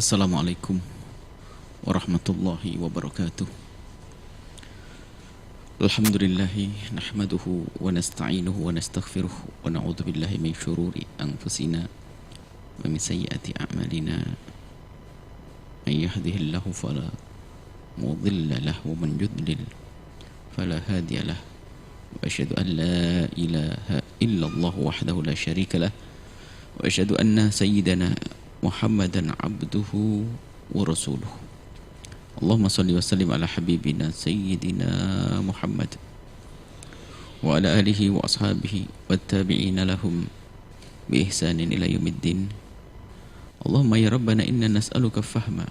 Assalamualaikum warahmatullahi wabarakatuh. Alhamdulillahi nahmaduhu wa nasta'inuhu wa nastaghfiruh wa na'udzu billahi min syururi anfusina wa min sayyiati a'malina. May yahdihillahu fala mudilla lahu wa man yudlil fala hadiya lahu. Wa asyhadu an la ilaha illallah wahdahu la syarika lah wa asyhadu anna sayyidana Muhammadan abduhu wa rasuluh. Allahumma salli wa sallim ala habibina sayyidina Muhammad wa ala alihi wa ashabihi wa tabi'ina lahum bi ihsanin ila yaumiddin. Allahumma ya rabbana inna nas'aluka fahma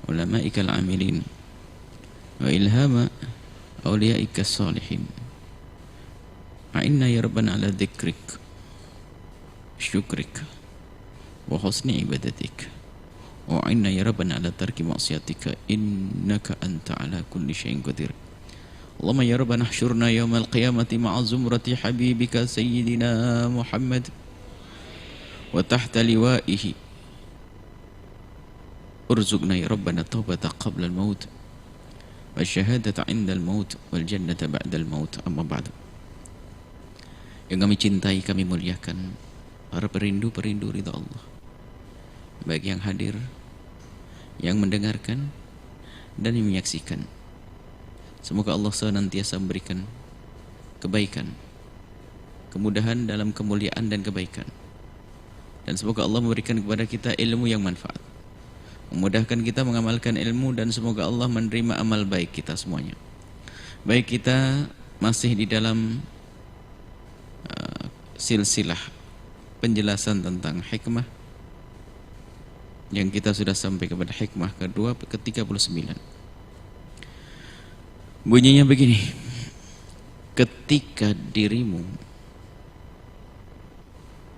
ulama'ika al-amilin wa ilhama awliya'ika salihin. A'inna ya rabbana ala dhikrik syukrik wa husni ibadatik wa inna ya rabbana ala tarki maksiatika innaka anta ala kulli syai'in qadir. Allahumma ya rabbana hsyurna yawmal qiyamati ma'a zumrati habibika sayyidina Muhammad wa tahta liwa'ihi urzuqna ya rabbana taubata qabla al-maut wa syahadata 'inda al-maut wal jannata ba'da al-maut. Amma ba'du. Yang kami cintai, kami muliakan para perindu-perindu ridha Allah, baik yang hadir, yang mendengarkan, dan yang menyaksikan. Semoga Allah senantiasa memberikan kebaikan, kemudahan dalam kemuliaan dan kebaikan. Dan semoga Allah memberikan kepada kita ilmu yang manfaat, memudahkan kita mengamalkan ilmu, dan semoga Allah menerima amal baik kita semuanya. Baik kita masih di dalam silsilah penjelasan tentang hikmah, yang kita sudah sampai kepada hikmah kedua ke-39. Bunyinya begini: ketika dirimu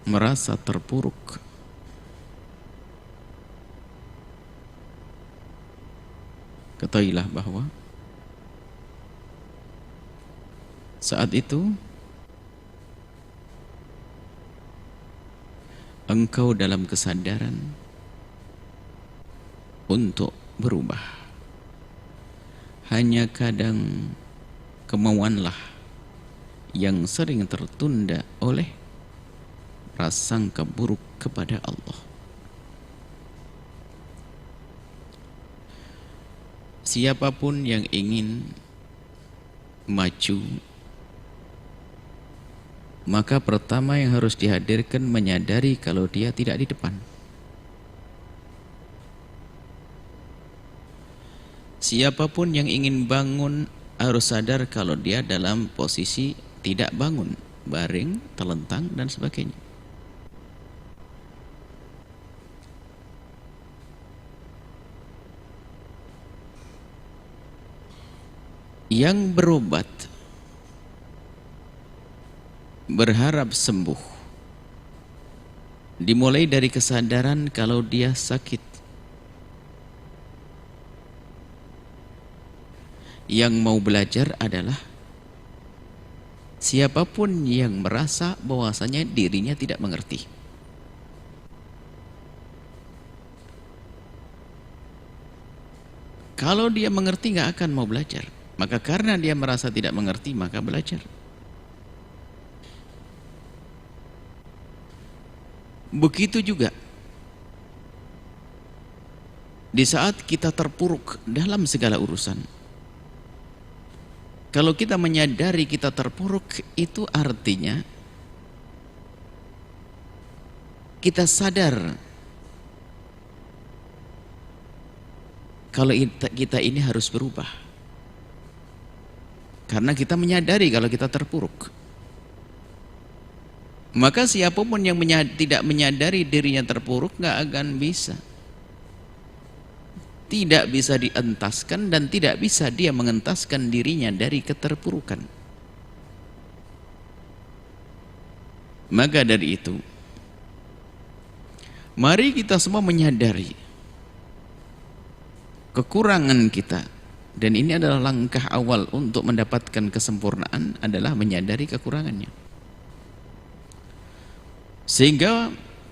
merasa terpuruk, ketahuilah bahwa saat itu engkau dalam kesadaran untuk berubah. Hanya kadang kemauanlah yang sering tertunda oleh prasangka buruk kepada Allah. Siapapun yang ingin maju, maka pertama yang harus dihadirkan menyadari kalau dia tidak di depan. Siapapun yang ingin bangun harus sadar kalau dia dalam posisi tidak bangun, baring, telentang, dan sebagainya. Yang berobat berharap sembuh dimulai dari kesadaran kalau dia sakit. Yang mau belajar adalah siapapun yang merasa bahwasanya dirinya tidak mengerti. Kalau dia mengerti nggak akan mau belajar. Maka karena dia merasa tidak mengerti, maka belajar. Begitu juga di saat kita terpuruk dalam segala urusan. Kalau kita menyadari kita terpuruk, itu artinya kita sadar kalau kita ini harus berubah. Karena kita menyadari kalau kita terpuruk. Maka siapapun yang tidak menyadari dirinya terpuruk nggak akan bisa. Tidak bisa dientaskan dan tidak bisa dia mengentaskan dirinya dari keterpurukan. Maka dari itu, mari kita semua menyadari kekurangan kita. Dan ini adalah langkah awal untuk mendapatkan kesempurnaan, adalah menyadari kekurangannya. Sehingga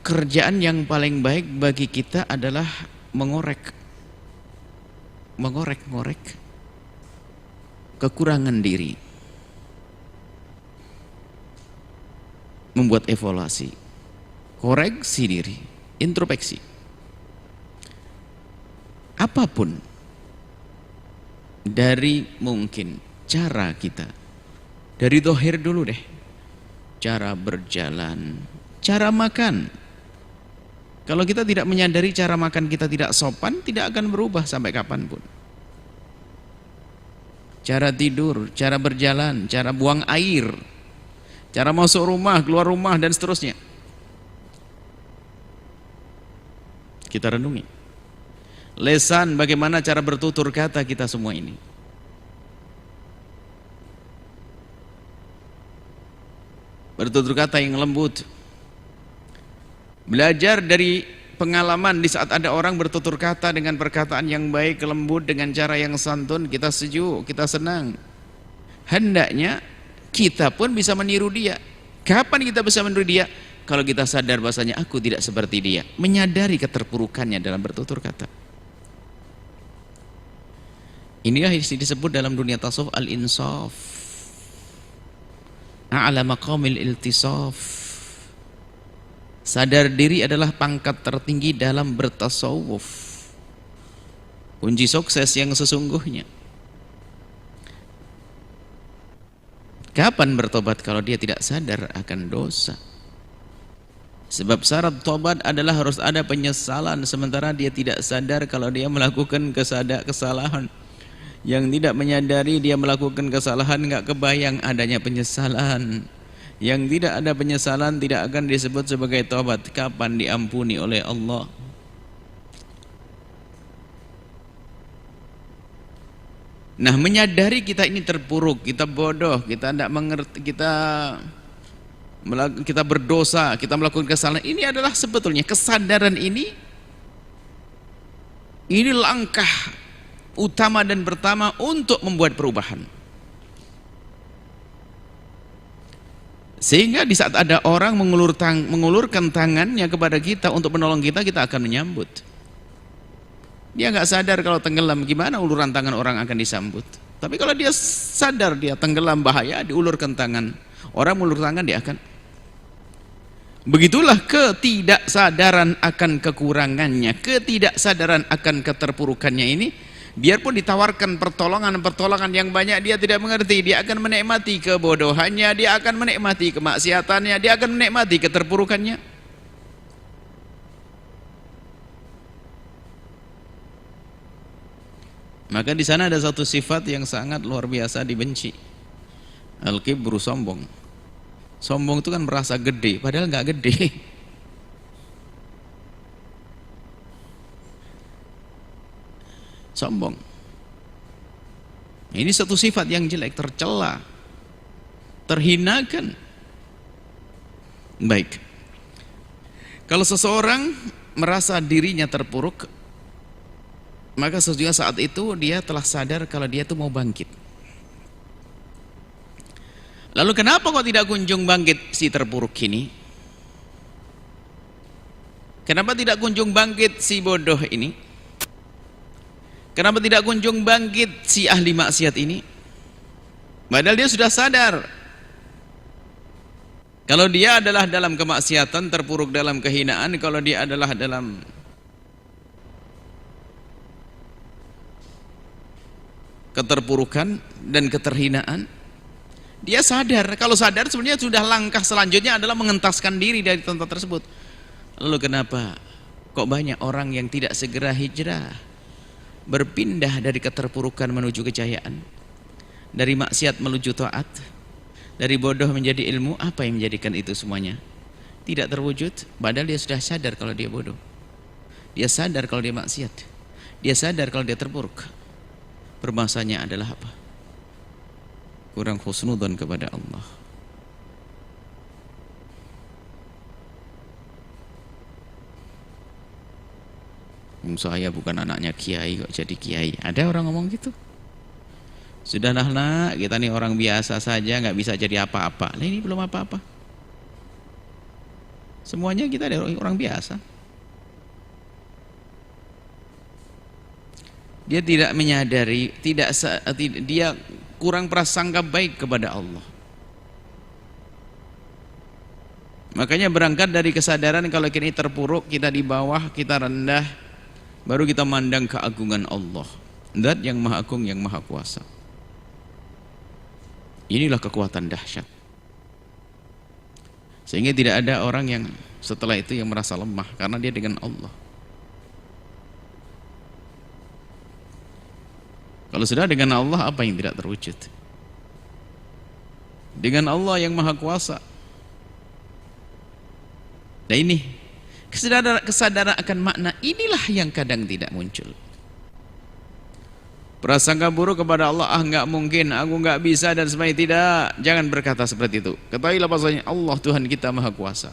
pekerjaan yang paling baik bagi kita adalah mengorek-ngorek kekurangan diri, membuat evaluasi, koreksi diri, introspeksi. Apapun dari mungkin cara kita, dari dohir dulu deh, cara berjalan, cara makan. Kalau kita tidak menyadari cara makan kita tidak sopan, tidak akan berubah sampai kapanpun. Cara tidur, cara berjalan, cara buang air, cara masuk rumah, keluar rumah, dan seterusnya. Kita renungi. Lesan, bagaimana cara bertutur kata kita semua ini. Bertutur kata yang lembut. Belajar dari pengalaman di saat ada orang bertutur kata dengan perkataan yang baik, lembut, dengan cara yang santun, kita sejuk, kita senang. Hendaknya kita pun bisa meniru dia. Kapan kita bisa meniru dia? Kalau kita sadar bahasanya aku tidak seperti dia, menyadari keterpurukannya dalam bertutur kata. Inilah yang disebut dalam dunia tasawuf al-insaf, a'la maqamil iltisaf. Sadar diri adalah pangkat tertinggi dalam bertasawuf, kunci sukses yang sesungguhnya. Kapan bertobat kalau dia tidak sadar akan dosa? Sebab syarat tobat adalah harus ada penyesalan, sementara dia tidak sadar kalau dia melakukan kesalahan. Yang tidak menyadari dia melakukan kesalahan, nggak kebayang adanya penyesalan. Yang tidak ada penyesalan tidak akan disebut sebagai taubat. Kapan diampuni oleh Allah? Nah, menyadari kita ini terpuruk, kita bodoh, kita tidak mengerti, kita berdosa, kita melakukan kesalahan. Ini adalah sebetulnya kesadaran ini langkah utama dan pertama untuk membuat perubahan. Sehingga di saat ada orang mengulurkan tangannya kepada kita untuk menolong kita, kita akan menyambut. Dia nggak sadar kalau tenggelam, gimana uluran tangan orang akan disambut. Tapi kalau dia sadar dia tenggelam bahaya, diulurkan tangan. Orang mengulur tangan, dia akan. Begitulah ketidaksadaran akan kekurangannya, ketidaksadaran akan keterpurukannya ini. Biarpun ditawarkan pertolongan yang banyak, dia tidak mengerti. Dia akan menikmati kebodohannya, dia akan menikmati kemaksiatannya, dia akan menikmati keterpurukannya. Maka di sana ada satu sifat yang sangat luar biasa dibenci. Al-kibru, sombong. Sombong itu kan merasa gede, padahal nggak gede. Sombong. Ini satu sifat yang jelek, tercela, terhinakan. Baik. Kalau seseorang merasa dirinya terpuruk, maka sesungguhnya saat itu dia telah sadar kalau dia itu mau bangkit. Lalu kenapa kok tidak kunjung bangkit si terpuruk ini? Kenapa tidak kunjung bangkit si bodoh ini? Kenapa tidak kunjung bangkit si ahli maksiat ini? Padahal dia sudah sadar kalau dia adalah dalam kemaksiatan, terpuruk dalam kehinaan, kalau dia adalah dalam keterpurukan dan keterhinaan. Dia sadar, kalau sadar sebenarnya sudah langkah selanjutnya adalah mengentaskan diri dari tempat tersebut. Lalu kenapa kok banyak orang yang tidak segera hijrah, berpindah dari keterpurukan menuju kejayaan, dari maksiat menuju taat, dari bodoh menjadi ilmu? Apa yang menjadikan itu semuanya tidak terwujud? Padahal dia sudah sadar kalau dia bodoh, dia sadar kalau dia maksiat, dia sadar kalau dia terpuruk. Permasalahannya adalah apa? Kurang husnudzon kepada Allah. Saya bukan anaknya kiai kok jadi kiai. Ada orang ngomong gitu. Sudahlah nak, kita nih orang biasa saja, nggak bisa jadi apa-apa. Nah, ini belum apa-apa. Semuanya kita adalah orang biasa. Dia tidak menyadari, dia kurang prasangka baik kepada Allah. Makanya berangkat dari kesadaran kalau kita terpuruk, kita di bawah, kita rendah, baru kita mandang keagungan Allah, Zat yang Maha Agung, yang Maha Kuasa. Inilah kekuatan dahsyat. Sehingga tidak ada orang yang setelah itu yang merasa lemah, karena dia dengan Allah. Kalau sudah dengan Allah, apa yang tidak terwujud? Dengan Allah yang Maha Kuasa. Nah ini kesadaran akan makna inilah yang kadang tidak muncul. Prasangka buruk kepada Allah, nggak mungkin, aku nggak bisa dan sebagainya. Tidak, jangan berkata seperti itu. Ketahuilah bahwasanya Allah Tuhan kita Maha Kuasa,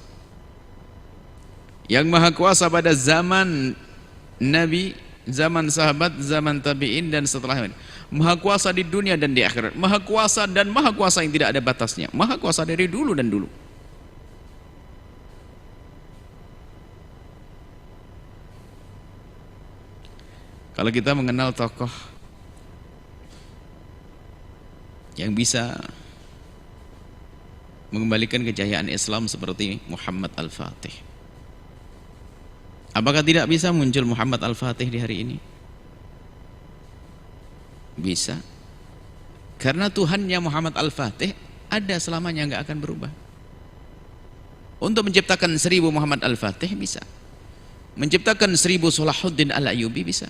yang Maha Kuasa pada zaman Nabi, zaman sahabat, zaman tabi'in dan setelahnya. Maha Kuasa di dunia dan di akhirat. Maha Kuasa dan Maha Kuasa yang tidak ada batasnya. Maha Kuasa dari dulu dan dulu. Kalau kita mengenal tokoh yang bisa mengembalikan kejayaan Islam seperti Muhammad Al-Fatih, apakah tidak bisa muncul Muhammad Al-Fatih di hari ini? Bisa. Karena Tuhannya Muhammad Al-Fatih ada selamanya, nggak akan berubah. Untuk menciptakan 1000 Muhammad Al-Fatih bisa. Menciptakan 1000 Salahuddin Al-Ayyubi bisa.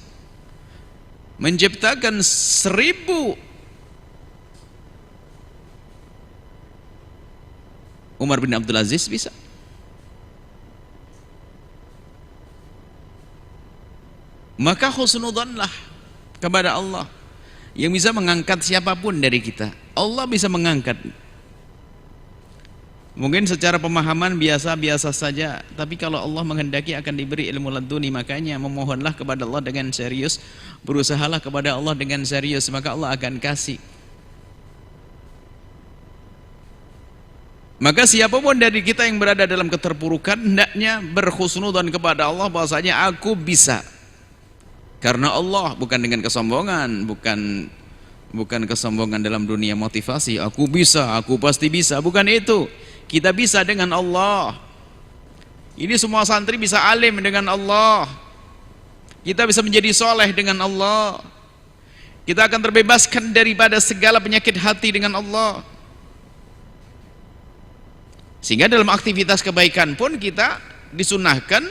Menciptakan 1000 Umar bin Abdul Aziz bisa. Maka husnudzanlah kepada Allah yang bisa mengangkat siapapun dari kita. Allah bisa mengangkat. Mungkin secara pemahaman biasa-biasa saja, tapi kalau Allah menghendaki akan diberi ilmu laduni. Makanya memohonlah kepada Allah dengan serius, berusahalah kepada Allah dengan serius, maka Allah akan kasih. Maka siapapun dari kita yang berada dalam keterpurukan, hendaknya berhusnudzan kepada Allah bahwasanya aku bisa. Karena Allah, bukan dengan kesombongan, bukan kesombongan dalam dunia motivasi, aku bisa, aku pasti bisa, bukan itu. Kita bisa dengan Allah. Ini semua santri bisa alim dengan Allah. Kita bisa menjadi soleh dengan Allah. Kita akan terbebaskan daripada segala penyakit hati dengan Allah. Sehingga dalam aktivitas kebaikan pun kita disunahkan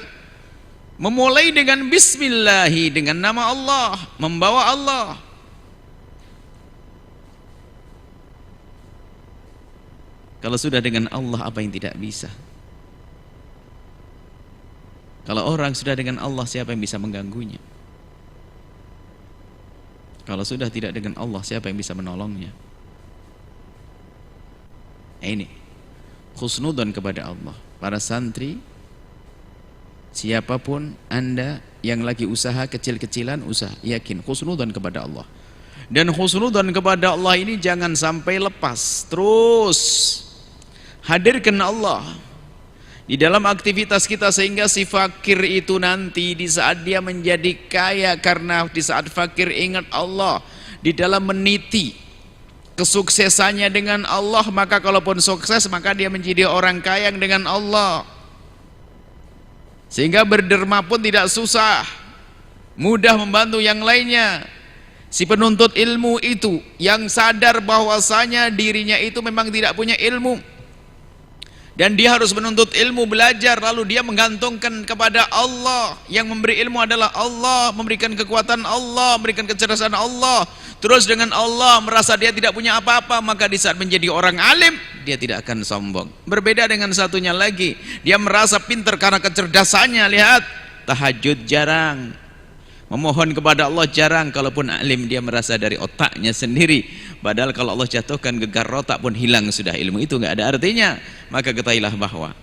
memulai dengan bismillahi, dengan nama Allah, membawa Allah. Kalau sudah dengan Allah, apa yang tidak bisa? Kalau orang sudah dengan Allah, siapa yang bisa mengganggunya? Kalau sudah tidak dengan Allah, siapa yang bisa menolongnya? Ini husnudzan kepada Allah. Para santri, siapapun Anda yang lagi usaha kecil-kecilan, usaha, yakin husnudzan kepada Allah. Dan husnudzan kepada Allah ini jangan sampai lepas, terus hadirkan Allah di dalam aktivitas kita, sehingga si fakir itu nanti di saat dia menjadi kaya, karena di saat fakir ingat Allah, di dalam meniti kesuksesannya dengan Allah, maka kalaupun sukses maka dia menjadi orang kaya dengan Allah, sehingga berderma pun tidak susah, mudah membantu yang lainnya. Si penuntut ilmu itu yang sadar bahwasanya dirinya itu memang tidak punya ilmu, dan dia harus menuntut ilmu, belajar, lalu dia menggantungkan kepada Allah. Yang memberi ilmu adalah Allah, memberikan kekuatan Allah, memberikan kecerdasan Allah. Terus dengan Allah merasa dia tidak punya apa-apa, maka di saat menjadi orang alim dia tidak akan sombong. Berbeda dengan satunya lagi, dia merasa pintar karena kecerdasannya. Lihat, tahajud jarang, memohon kepada Allah jarang. Kalaupun alim dia merasa dari otaknya sendiri, padahal kalau Allah jatuhkan gegar otak pun hilang sudah, ilmu itu nggak ada artinya. Maka ketahuilah bahwa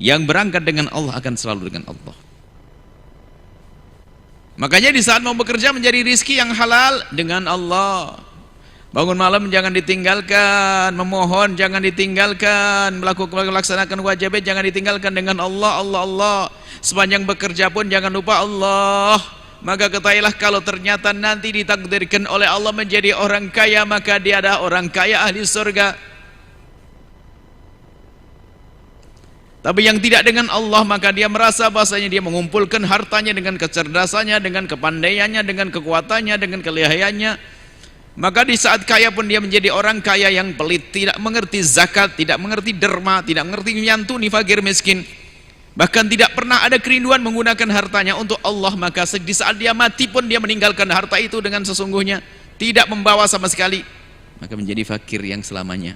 yang berangkat dengan Allah akan selalu dengan Allah. Makanya di saat mau bekerja mencari rizki yang halal dengan Allah, Bangun malam jangan ditinggalkan, memohon jangan ditinggalkan, melaksanakan wajibnya jangan ditinggalkan dengan Allah, Allah, Allah. Sepanjang bekerja pun jangan lupa Allah. Maka ketahuilah kalau ternyata nanti ditakdirkan oleh Allah menjadi orang kaya, maka dia adalah orang kaya ahli surga. Tapi yang tidak dengan Allah, maka dia merasa bahasanya dia mengumpulkan hartanya dengan kecerdasannya, dengan kepandaiannya, dengan kekuatannya, dengan kelihayannya. Maka di saat kaya pun dia menjadi orang kaya yang pelit, tidak mengerti zakat, tidak mengerti derma, tidak mengerti menyantuni fakir miskin. Bahkan tidak pernah ada kerinduan menggunakan hartanya untuk Allah. Maka di saat dia mati pun dia meninggalkan harta itu dengan sesungguhnya, tidak membawa sama sekali. Maka menjadi fakir yang selamanya.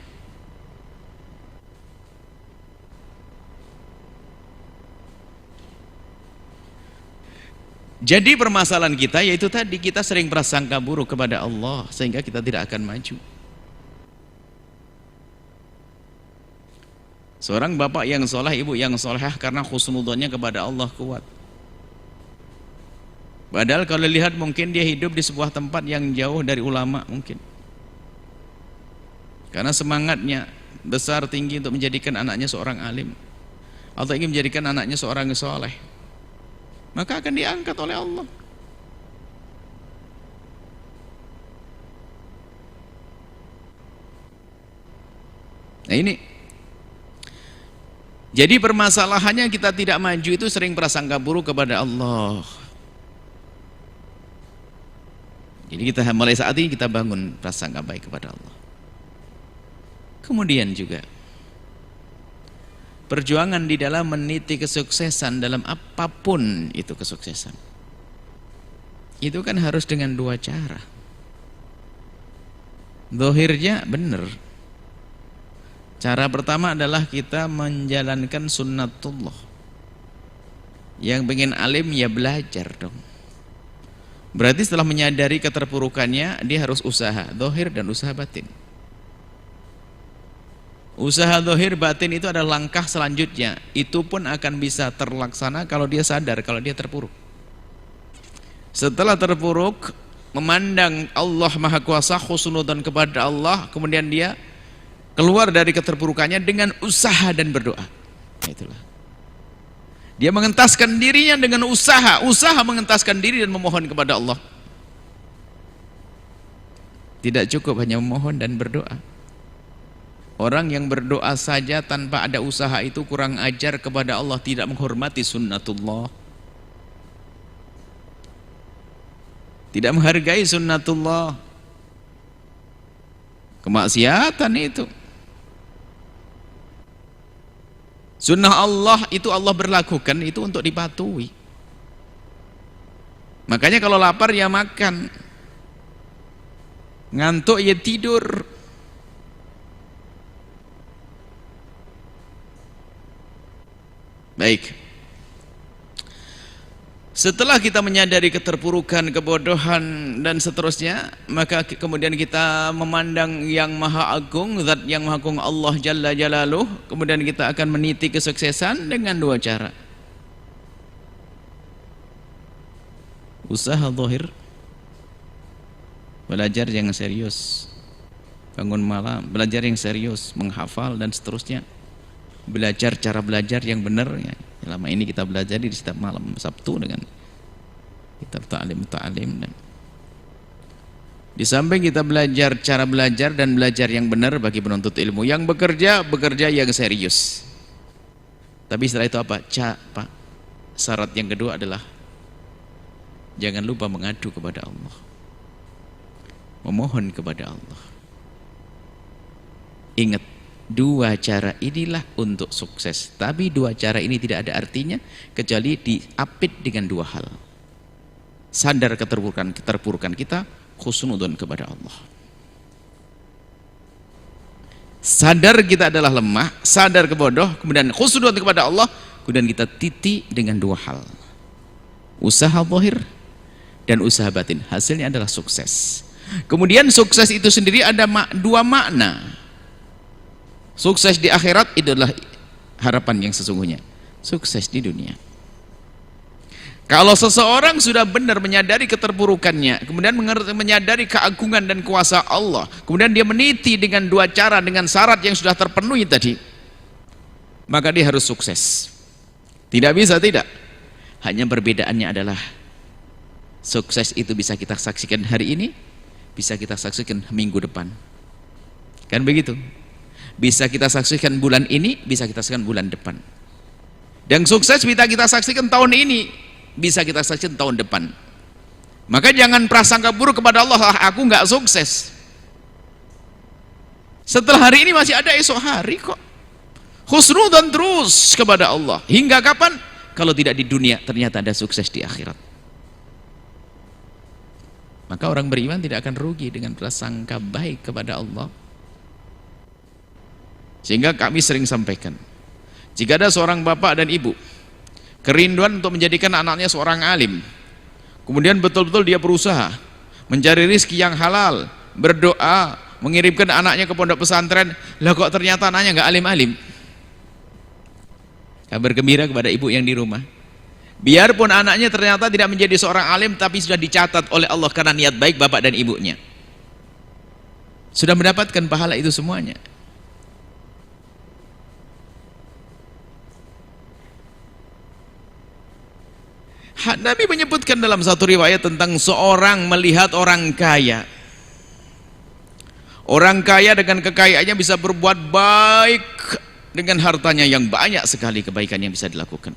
Jadi permasalahan kita yaitu tadi, kita sering prasangka buruk kepada Allah sehingga kita tidak akan maju. Seorang bapak yang soleh, ibu yang solehah karena husnudzonnya kepada Allah kuat. Padahal kalau lihat mungkin dia hidup di sebuah tempat yang jauh dari ulama mungkin. Karena semangatnya besar tinggi untuk menjadikan anaknya seorang alim atau ingin menjadikan anaknya seorang soleh, maka akan diangkat oleh Allah. Nah ini, jadi permasalahannya kita tidak maju itu sering prasangka buruk kepada Allah. Jadi kita mulai saat ini kita bangun prasangka baik kepada Allah. Kemudian juga perjuangan di dalam meniti kesuksesan dalam apapun itu kesuksesan. Itu kan harus dengan dua cara. Zahirnya benar. Cara pertama adalah kita menjalankan sunnatullah. Yang pengen alim ya belajar dong. Berarti setelah menyadari keterpurukannya, dia harus usaha zahir dan usaha batin. Usaha zahir batin itu adalah langkah selanjutnya. Itu pun akan bisa terlaksana kalau dia sadar kalau dia terpuruk. Setelah terpuruk, memandang Allah Maha Kuasa, husnudzon kepada Allah, kemudian dia keluar dari keterpurukannya dengan usaha dan berdoa. Itulah. Dia mengentaskan dirinya dengan usaha mengentaskan diri dan memohon kepada Allah. Tidak cukup hanya memohon dan berdoa. Orang yang berdoa saja tanpa ada usaha itu kurang ajar kepada Allah, tidak menghormati sunnatullah, tidak menghargai sunnatullah, kemaksiatan itu. Sunnah Allah itu Allah berlakukan itu untuk dipatuhi. Makanya kalau lapar ya makan, ngantuk ya tidur. Baik. Setelah kita menyadari keterpurukan, kebodohan dan seterusnya, maka kemudian kita memandang yang maha agung, zat yang maha agung Allah Jalla Jalaluh. Kemudian kita akan meniti kesuksesan dengan dua cara. Usaha zahir, belajar yang serius, bangun malam, belajar yang serius, menghafal dan seterusnya. Belajar cara belajar yang benar ya. Lama ini kita belajar di setiap malam Sabtu dengan kita ta'lim dan di samping kita belajar cara belajar dan belajar yang benar bagi penuntut ilmu yang bekerja yang serius. Tapi setelah itu apa? Syarat yang kedua adalah jangan lupa mengadu kepada Allah, memohon kepada Allah. Ingat, dua cara inilah untuk sukses. Tapi dua cara ini tidak ada artinya kecuali diapit dengan dua hal. Sadar keterpurukan kita, husnudzon kepada Allah. Sadar kita adalah lemah, sadar kebodoh, kemudian husnudzon kepada Allah, kemudian kita titik dengan dua hal. Usaha zahir dan usaha batin. Hasilnya adalah sukses. Kemudian sukses itu sendiri ada dua makna. Sukses di akhirat itu adalah harapan yang sesungguhnya. Sukses di dunia, Kalau seseorang sudah benar menyadari keterpurukannya, kemudian menyadari keagungan dan kuasa Allah, kemudian dia meniti dengan dua cara, dengan syarat yang sudah terpenuhi tadi, maka dia harus sukses. Tidak bisa tidak. Hanya perbedaannya adalah sukses itu bisa kita saksikan hari ini, bisa kita saksikan minggu depan. Kan begitu? Bisa kita saksikan bulan ini, bisa kita saksikan bulan depan. Dan sukses bisa kita saksikan tahun ini, bisa kita saksikan tahun depan. Maka jangan prasangka buruk kepada Allah, aku nggak sukses. Setelah hari ini masih ada esok hari kok. Husnudzon terus kepada Allah. Hingga kapan? Kalau tidak di dunia, ternyata ada sukses di akhirat. Maka orang beriman tidak akan rugi dengan prasangka baik kepada Allah. Sehingga kami sering sampaikan, jika ada seorang bapak dan ibu kerinduan untuk menjadikan anaknya seorang alim, kemudian betul-betul dia berusaha mencari rizki yang halal, berdoa, mengirimkan anaknya ke pondok pesantren, lah kok ternyata anaknya nggak alim-alim, kabar gembira kepada ibu yang di rumah. Biarpun anaknya ternyata tidak menjadi seorang alim, tapi sudah dicatat oleh Allah karena niat baik bapak dan ibunya, sudah mendapatkan pahala itu semuanya. Nabi menyebutkan dalam satu riwayat tentang seorang melihat orang kaya. Orang kaya dengan kekayaannya bisa berbuat baik dengan hartanya yang banyak sekali, kebaikan yang bisa dilakukan.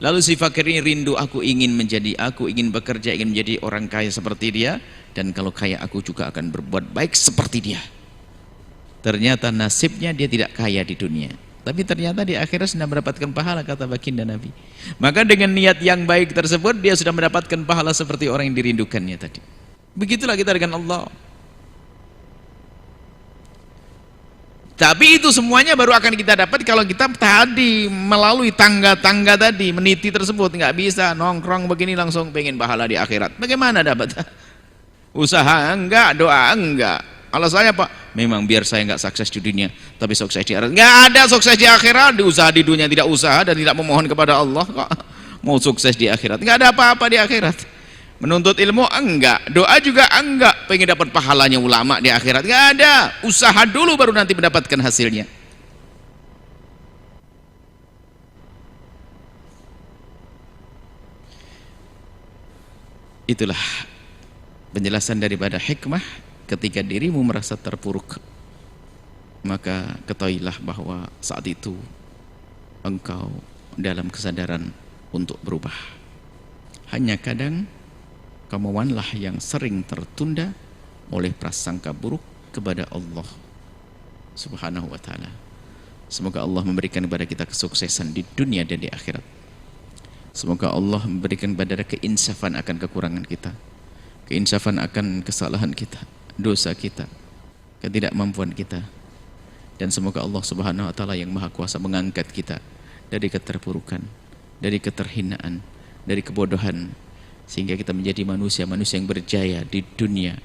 Lalu si fakir ini rindu, aku ingin bekerja, ingin menjadi orang kaya seperti dia, dan kalau kaya aku juga akan berbuat baik seperti dia. Ternyata nasibnya dia tidak kaya di dunia, tapi ternyata di akhirat sudah mendapatkan pahala, kata baginda Nabi. Maka dengan niat yang baik tersebut dia sudah mendapatkan pahala seperti orang yang dirindukannya tadi. Begitulah kita dengan Allah. Tapi itu semuanya baru akan kita dapat kalau kita tadi melalui tangga-tangga tadi, meniti tersebut. Nggak bisa nongkrong begini langsung pengen pahala di akhirat. Bagaimana dapat? Usaha enggak, doa enggak. Alasannya Pak, memang biar saya nggak sukses di dunia, tapi sukses di akhirat. Nggak ada sukses di akhirat, diusaha di dunia tidak usaha dan tidak memohon kepada Allah kok mau sukses di akhirat. Nggak ada apa-apa di akhirat. Menuntut ilmu enggak, doa juga enggak, pengen dapat pahalanya ulama di akhirat. Nggak ada, usaha dulu baru nanti mendapatkan hasilnya. Itulah penjelasan daripada hikmah. Ketika dirimu merasa terpuruk, maka ketahuilah bahwa saat itu engkau dalam kesadaran untuk berubah. Hanya kadang kemauanlah yang sering tertunda oleh prasangka buruk kepada Allah Subhanahu wa ta'ala. Semoga Allah memberikan kepada kita kesuksesan di dunia dan di akhirat. Semoga Allah memberikan kepada kita keinsafan akan kekurangan kita, keinsafan akan kesalahan kita, dosa kita, ketidakmampuan kita, dan semoga Allah Subhanahu wa ta'ala yang maha kuasa mengangkat kita dari keterpurukan, dari keterhinaan, dari kebodohan, sehingga kita menjadi manusia-manusia yang berjaya di dunia,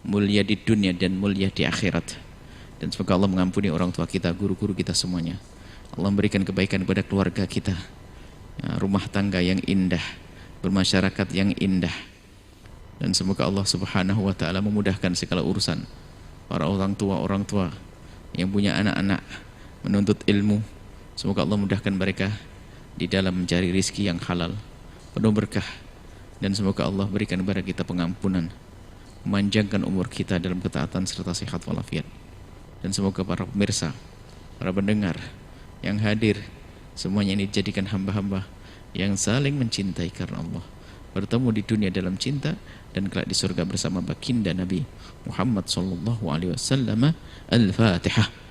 mulia di dunia dan mulia di akhirat. Dan semoga Allah mengampuni orang tua kita, guru-guru kita semuanya. Allah memberikan kebaikan kepada keluarga kita, rumah tangga yang indah, bermasyarakat yang indah. Dan semoga Allah Subhanahu wa ta'ala memudahkan segala urusan para orang tua yang punya anak-anak menuntut ilmu. Semoga Allah mudahkan mereka di dalam mencari rizki yang halal, penuh berkah. Dan semoga Allah berikan kepada kita pengampunan, memanjangkan umur kita dalam ketaatan serta sehat walafiat. Dan semoga para pemirsa, para pendengar yang hadir, semuanya ini dijadikan hamba-hamba yang saling mencintai karena Allah, bertemu di dunia dalam cinta dan kelak di surga bersama baginda Nabi Muhammad sallallahu alaihi wasallam. Al-Fatihah.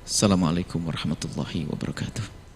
Assalamualaikum warahmatullahi wabarakatuh.